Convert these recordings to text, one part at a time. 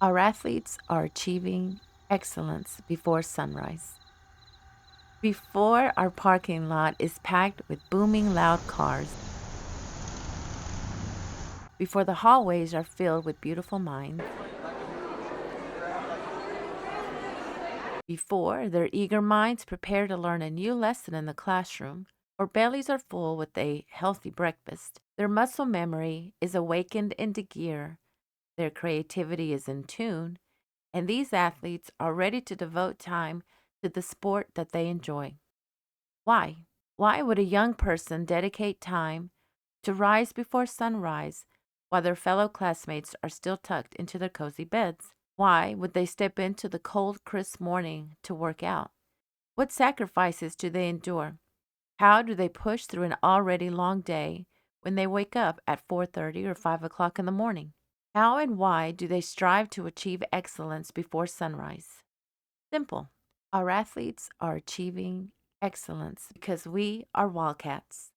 Our athletes are achieving excellence before sunrise. Before our parking lot is packed with booming loud cars, before the hallways are filled with beautiful minds, before their eager minds prepare to learn a new lesson in the classroom, or bellies are full with a healthy breakfast, their muscle memory is awakened into gear, their creativity is in tune, and these athletes are ready to devote time to the sport that they enjoy. Why? Why would a young person dedicate time to rise before sunrise while their fellow classmates are still tucked into their cozy beds? Why would they step into the cold, crisp morning to work out? What sacrifices do they endure? How do they push through an already long day when they wake up at 4:30 or 5 o'clock in the morning? How and why do they strive to achieve excellence before sunrise? Simple. Our athletes are achieving excellence because we are Wildcats.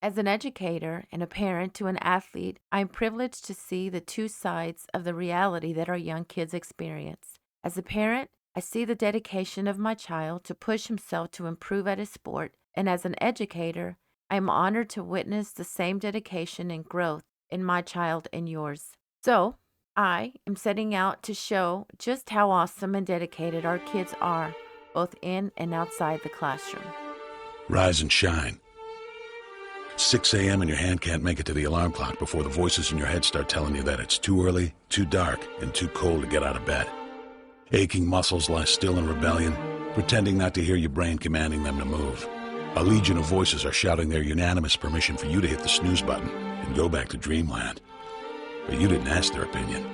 As an educator and a parent to an athlete, I am privileged to see the two sides of the reality that our young kids experience. As a parent, I see the dedication of my child to push himself to improve at his sport, and as an educator, I am honored to witness the same dedication and growth in my child and yours. So, I am setting out to show just how awesome and dedicated our kids are, both in and outside the classroom. Rise and shine. 6 a.m. and your hand can't make it to the alarm clock before the voices in your head start telling you that it's too early, too dark, and too cold to get out of bed. Aching muscles lie still in rebellion, pretending not to hear your brain commanding them to move. A legion of voices are shouting their unanimous permission for you to hit the snooze button and go back to dreamland. But you didn't ask their opinion.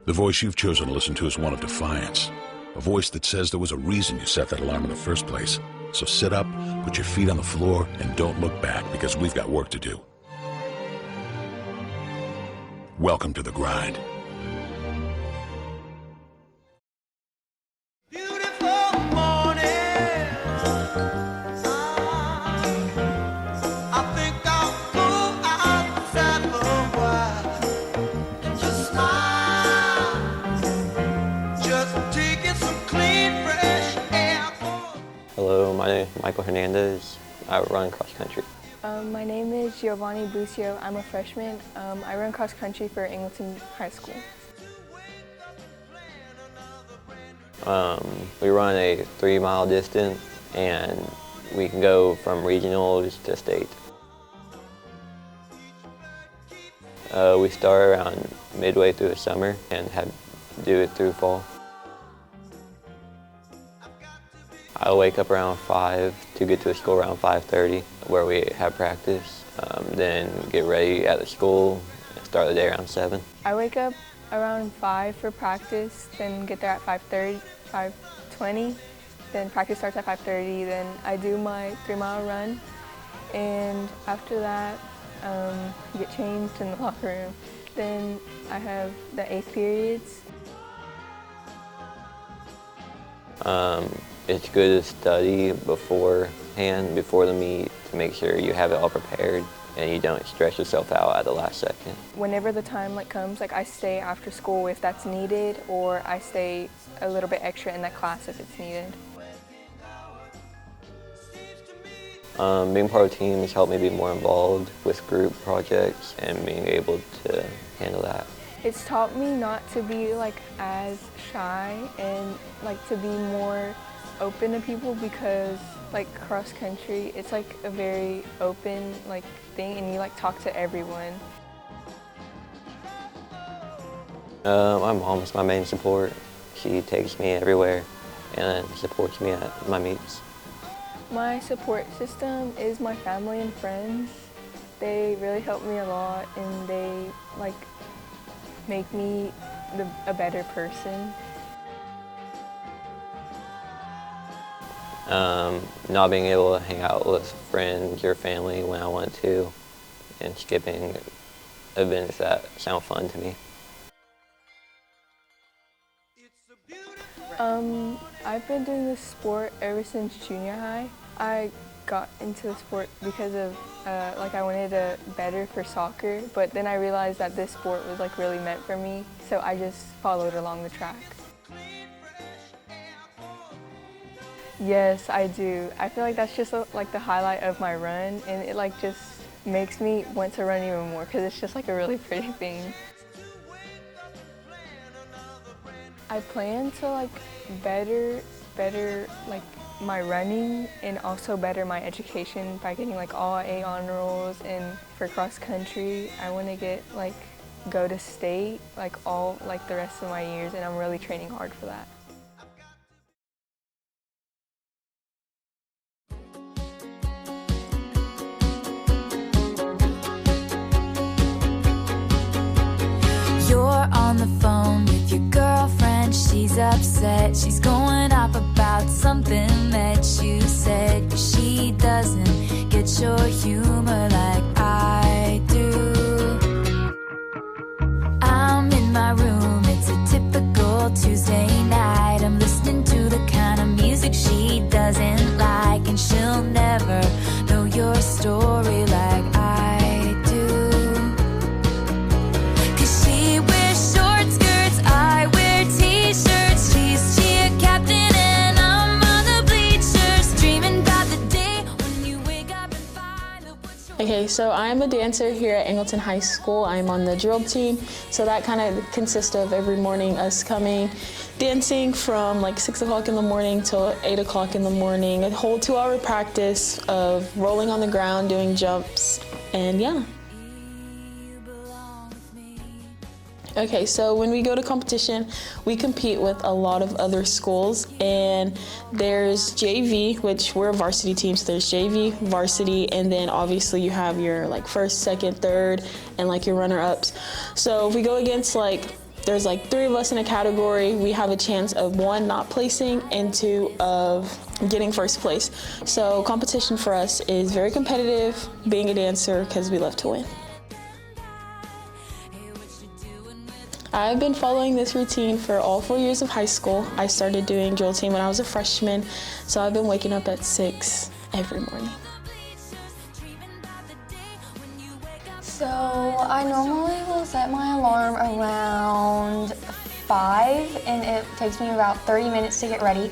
The voice you've chosen to listen to is one of defiance. A voice that says there was a reason you set that alarm in the first place. So sit up, put your feet on the floor, and don't look back, because we've got work to do. Welcome to the grind. Beautiful morning. I think I'll go outside for a while and just smile. Just taking some clean, fresh air. Hello, my name is Michael Hernandez. I run cross country. My name is Giovanni Bucio. I'm a freshman. I run cross country for Angleton High School. We run a 3-mile distance, and we can go from regionals to state. We start around midway through the summer and do it through fall. I wake up around 5 to get to the school around 5:30, where we have practice. Then get ready at the school and start the day around 7. I wake up around 5 for practice, then get there at 5:30, 5:20. Then practice starts at 5:30. Then I do my 3-mile run, and after that, get changed in the locker room. Then I have the 8th periods. It's good to study beforehand, before the meet, to make sure you have it all prepared and you don't stress yourself out at the last second. Whenever the time comes, I stay after school if that's needed, or I stay a little bit extra in that class if it's needed. Being part of a team has helped me be more involved with group projects and being able to handle that. It's taught me not to be as shy and to be more open to people, because cross country, it's a very open thing, and you talk to everyone. My mom's my main support. She takes me everywhere and supports me at my meets. My support system is my family and friends. They really help me a lot, and they make me a better person. Not being able to hang out with friends or family when I want to, and skipping events that sound fun to me. I've been doing this sport ever since junior high. I got into the sport because of like I wanted to better for soccer, but then I realized that this sport was like really meant for me, so I just followed along the track. Yes, I do. I feel like that's just like the highlight of my run, and it like just makes me want to run even more because it's just like a really pretty thing. I plan to like better like my running and also better my education by getting like all A honor rolls, and for cross country I want to go to state like all like the rest of my years, and I'm really training hard for that. You're on the phone with your girlfriend, she's upset. She's going off about something that you said. She doesn't get your humor like I do. I'm in my room, it's a typical Tuesday night. I'm listening to the kind of music she doesn't like, and she'll never know your story like I do. Okay, so I'm a dancer here at Angleton High School. I'm on the drill team, so that kind of consists of every morning us coming, dancing from like 6 o'clock in the morning till 8 o'clock in the morning, a whole 2-hour practice of rolling on the ground, doing jumps, and yeah. Okay, so when we go to competition, we compete with a lot of other schools, and there's JV, which we're a varsity team, so there's JV, varsity, and then obviously you have your like first, second, third, and like your runner-ups. So if we go against there's like 3 of us in a category, we have a chance of 1, not placing, and 2, of getting first place. So competition for us is very competitive, being a dancer, because we love to win. I've been following this routine for all 4 years of high school. I started doing drill team when I was a freshman, so I've been waking up at 6 every morning. So I normally will set my alarm around 5, and it takes me about 30 minutes to get ready.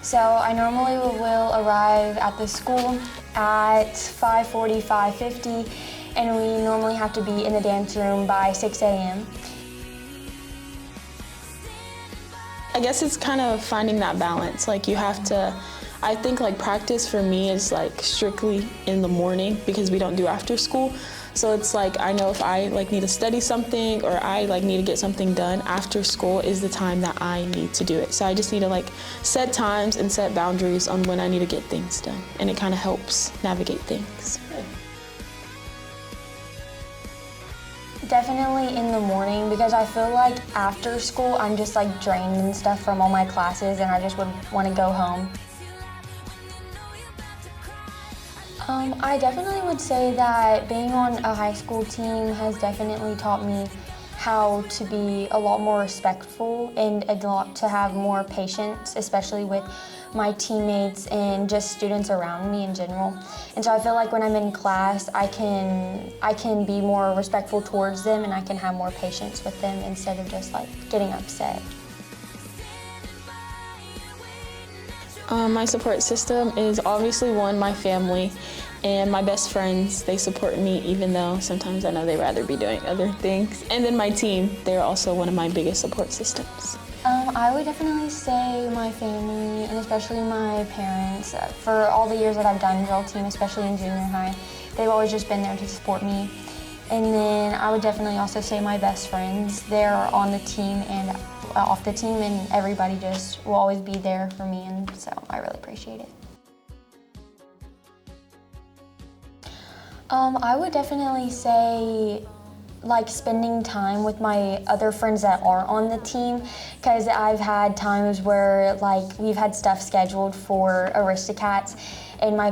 So I normally will arrive at the school at 5:40, 5:50, and we normally have to be in the dance room by 6 a.m. I guess it's kind of finding that balance. Like you have to, I think like practice for me is like strictly in the morning because we don't do after school. So it's like I know if I like need to study something or I like need to get something done, after school is the time that I need to do it. So I just need to like set times and set boundaries on when I need to get things done, and it kind of helps navigate things. Definitely in the morning, because I feel like after school I'm just like drained and stuff from all my classes, and I just would want to go home. I definitely would say that being on a high school team has definitely taught me how to be a lot more respectful and a lot to have more patience, especially with my teammates and just students around me in general. And so I feel like when I'm in class, I can be more respectful towards them, and I can have more patience with them instead of just like getting upset. My support system is obviously one, my family, and my best friends. They support me even though sometimes I know they'd rather be doing other things. And then my team, they're also one of my biggest support systems. I would definitely say my family, and especially my parents. For all the years that I've done drill team, especially in junior high, they've always just been there to support me. And then I would definitely also say my best friends. They're on the team and off the team, and everybody just will always be there for me, and so I really appreciate it. I would definitely say like spending time with my other friends that aren't on the team, because I've had times where like we've had stuff scheduled for Aristocats and my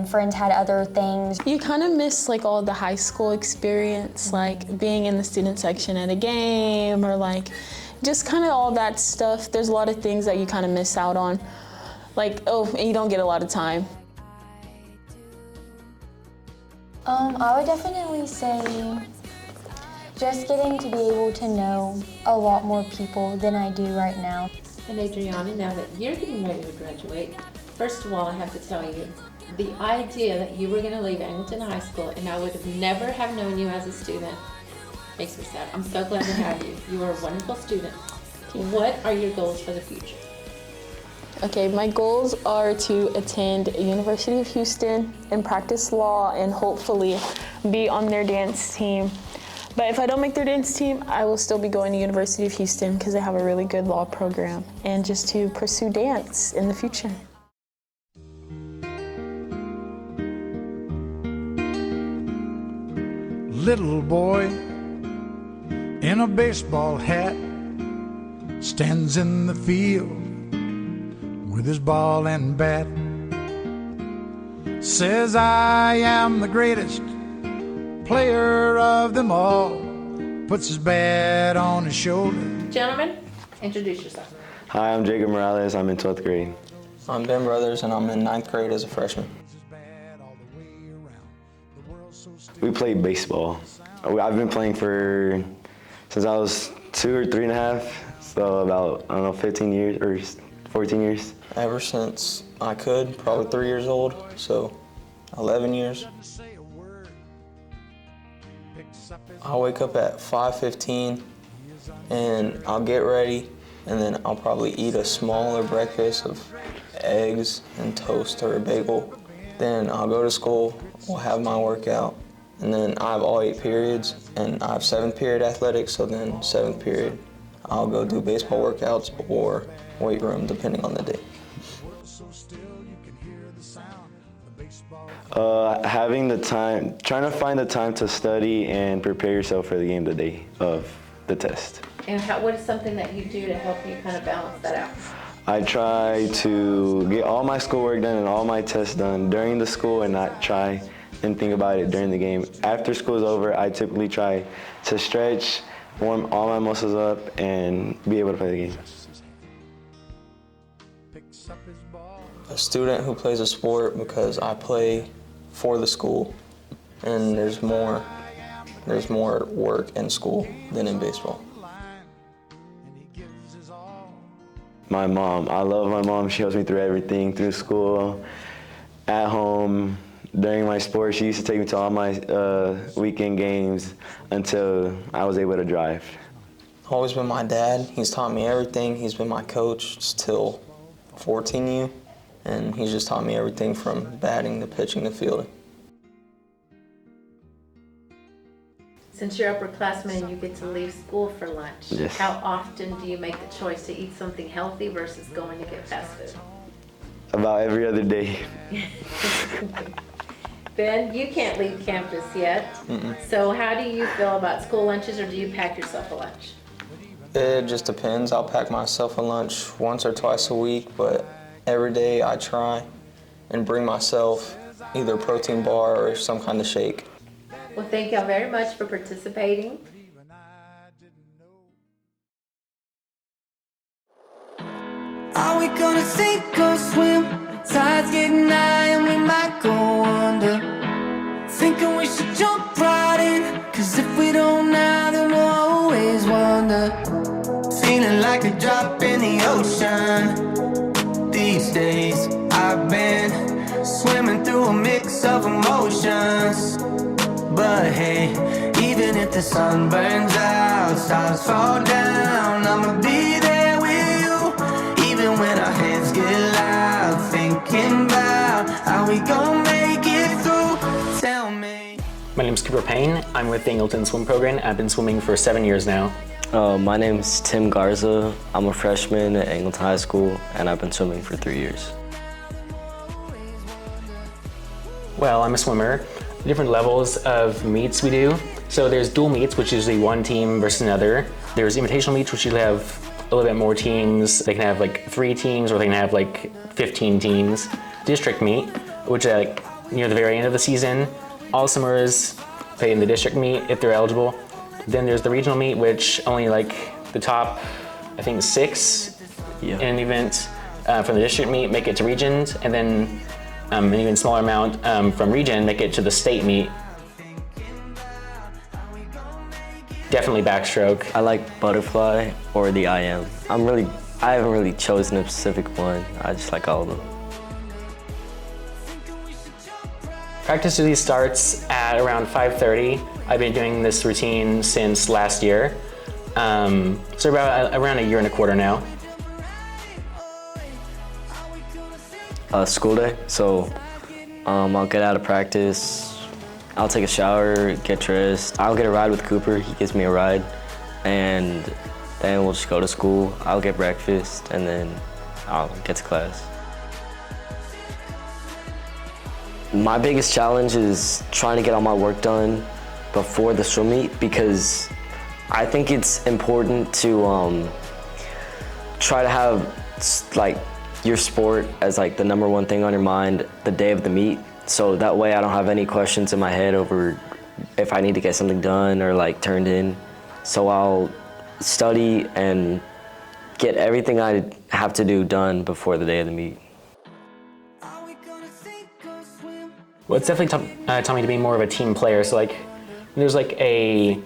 friends had other things. You kind of miss like all the high school experience, like being in the student section at a game or like just kind of all that stuff. There's a lot of things that you kind of miss out on. Like, oh, and you don't get a lot of time. I would definitely say just getting to be able to know a lot more people than I do right now. And Adriana, now that you're getting ready to graduate, first of all, I have to tell you, the idea that you were going to leave Angleton High School and I would have never have known you as a student makes me sad. I'm so glad to have you. You are a wonderful student. What are your goals for the future? Okay, my goals are to attend University of Houston and practice law and hopefully be on their dance team. But if I don't make their dance team, I will still be going to University of Houston because they have a really good law program, and just to pursue dance in the future. Little boy in a baseball hat stands in the field with his ball and bat. Says, I am the greatest player of them all. Puts his bat on his shoulder. Gentlemen, introduce yourself. Hi, I'm Jacob Morales. I'm in 12th grade. I'm Ben Brothers, and I'm in 9th grade as a freshman. We play baseball. I've been playing since I was 2 or 3.5, so about, 15 years or 14 years. Ever since I could, probably 3 years old, so 11 years. I'll wake up at 5:15 and I'll get ready, and then I'll probably eat a smaller breakfast of eggs and toast or a bagel. Then I'll go to school, we'll have my workout, and then I have all 8 periods, and I have 7th period athletics, so then 7th period I'll go do baseball workouts or weight room depending on the day. Having the time, trying to find the time to study and prepare yourself for the game the day of the test. And what is something that you do to help you kind of balance that out? I try to get all my schoolwork done and all my tests done during the school and not try and think about it during the game. After school is over, I typically try to stretch, warm all my muscles up, and be able to play the game. A student who plays a sport because I play for the school, and there's more work in school than in baseball. My mom, I love my mom. She helps me through everything, through school, at home, during my sports. She used to take me to all my weekend games until I was able to drive. Always been my dad. He's taught me everything. He's been my coach till 14U, and he's just taught me everything from batting to pitching to fielding. Since you're upperclassmen, you get to leave school for lunch. Yes. How often do you make the choice to eat something healthy versus going to get fast food? About every other day. Ben, you can't leave campus yet. So how do you feel about school lunches, or do you pack yourself a lunch? It just depends. I'll pack myself a lunch once or twice a week, but every day I try and bring myself either a protein bar or some kind of shake. Well, thank y'all very much for participating. Are we gonna sink or swim? Tide's getting high and we might go under. Thinking we should jump right in, 'cause if we don't now, then we'll always wonder. Feeling like a drop in the ocean. These days I've been swimming through a mix of emotions. But hey, even if the sun burns out, stars fall down, I'ma be there with you. Even when our heads get loud, thinking about how we gon' make it through. Tell me. My name is Cooper Payne. I'm with the Angleton Swim Program. I've been swimming for 7 years now. My name is Tim Garza. I'm a freshman at Angleton High School, and I've been swimming for 3 years. Well, I'm a swimmer. Different levels of meets we do. So there's dual meets, which is usually one team versus another. There's invitational meets, which usually have a little bit more teams. They can have like 3 teams, or they can have like 15 teams. District meet, which is like near the very end of the season. All swimmers play in the district meet if they're eligible. Then there's the regional meet, which only like the top, I think 6 in an event from the district meet make it to regions, and then an even smaller amount from region make it to the state meet, definitely backstroke. I like butterfly or the IM. I haven't really chosen a specific one. I just like all of them. Practice usually starts at around 5:30. I've been doing this routine since last year. So around a year and a quarter now. School day, so I'll get out of practice, I'll take a shower, get dressed. I'll get a ride with Cooper, he gives me a ride, and then we'll just go to school. I'll get breakfast, and then I'll get to class. My biggest challenge is trying to get all my work done before the swim meet, because I think it's important to try to have like your sport as like the number one thing on your mind the day of the meet. So that way I don't have any questions in my head over if I need to get something done or like turned in. So I'll study and get everything I have to do done before the day of the meet. Well, it's definitely taught me to be more of a team player. So like, when there's like a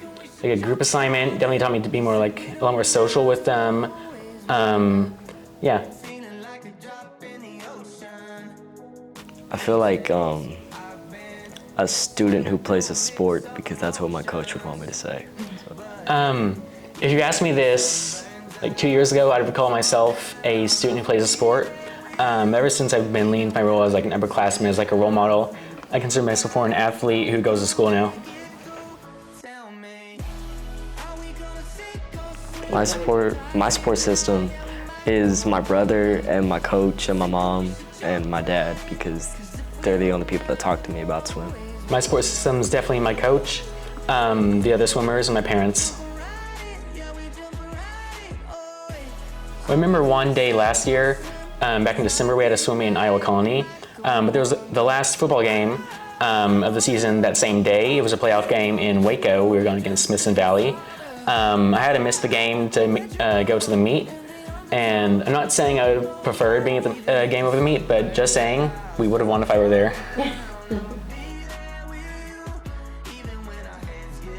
group assignment, definitely taught me to be more like a lot more social with them. Yeah. I feel like a student who plays a sport, because that's what my coach would want me to say. So. If you asked me this like 2 years ago, I would call myself a student who plays a sport. Ever since I've been leaning my role as like an upperclassman, as like a role model, I consider myself more an athlete who goes to school now. My support system is my brother and my coach and my mom and my dad, because they're the only people that talk to me about swim. My support system is definitely my coach, the other swimmers, and my parents. I remember one day last year, back in December, we had a swim meet in Iowa Colony, but there was the last football game of the season that same day. It was a playoff game in Waco. We were going against Smithson Valley. I had to miss the game to go to the meet, and I'm not saying I would prefer being at the game over the meet, but just saying we would have won if I were there.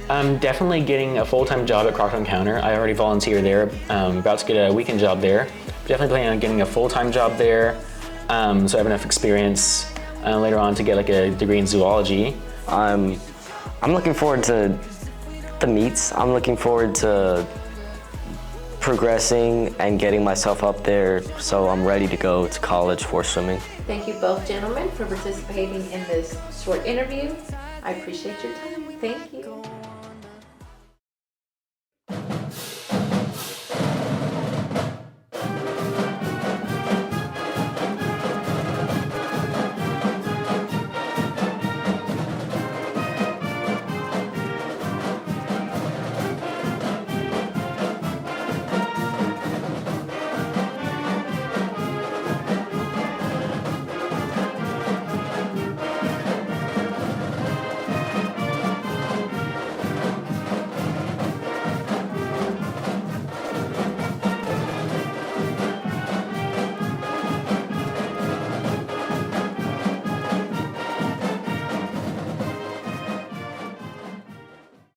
I'm definitely getting a full-time job at Crockett Encounter. I already volunteer there, about to get a weekend job there. Definitely planning on getting a full-time job there, so I have enough experience later on to get like a degree in zoology. I'm looking forward to the meets. I'm looking forward to progressing and getting myself up there, so I'm ready to go to college for swimming. Thank you both gentlemen for participating in this short interview. I appreciate your time. Thank you.